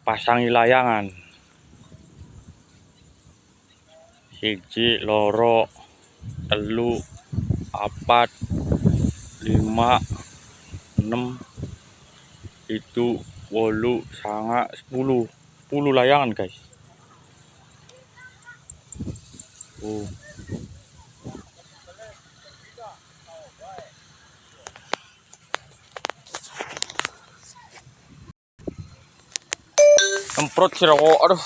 pasangi layangan. Siji, loro, telu, papat, 5, 6, 7, 8, 9, 10 layangan guys. Semprot sih rokok, aduh.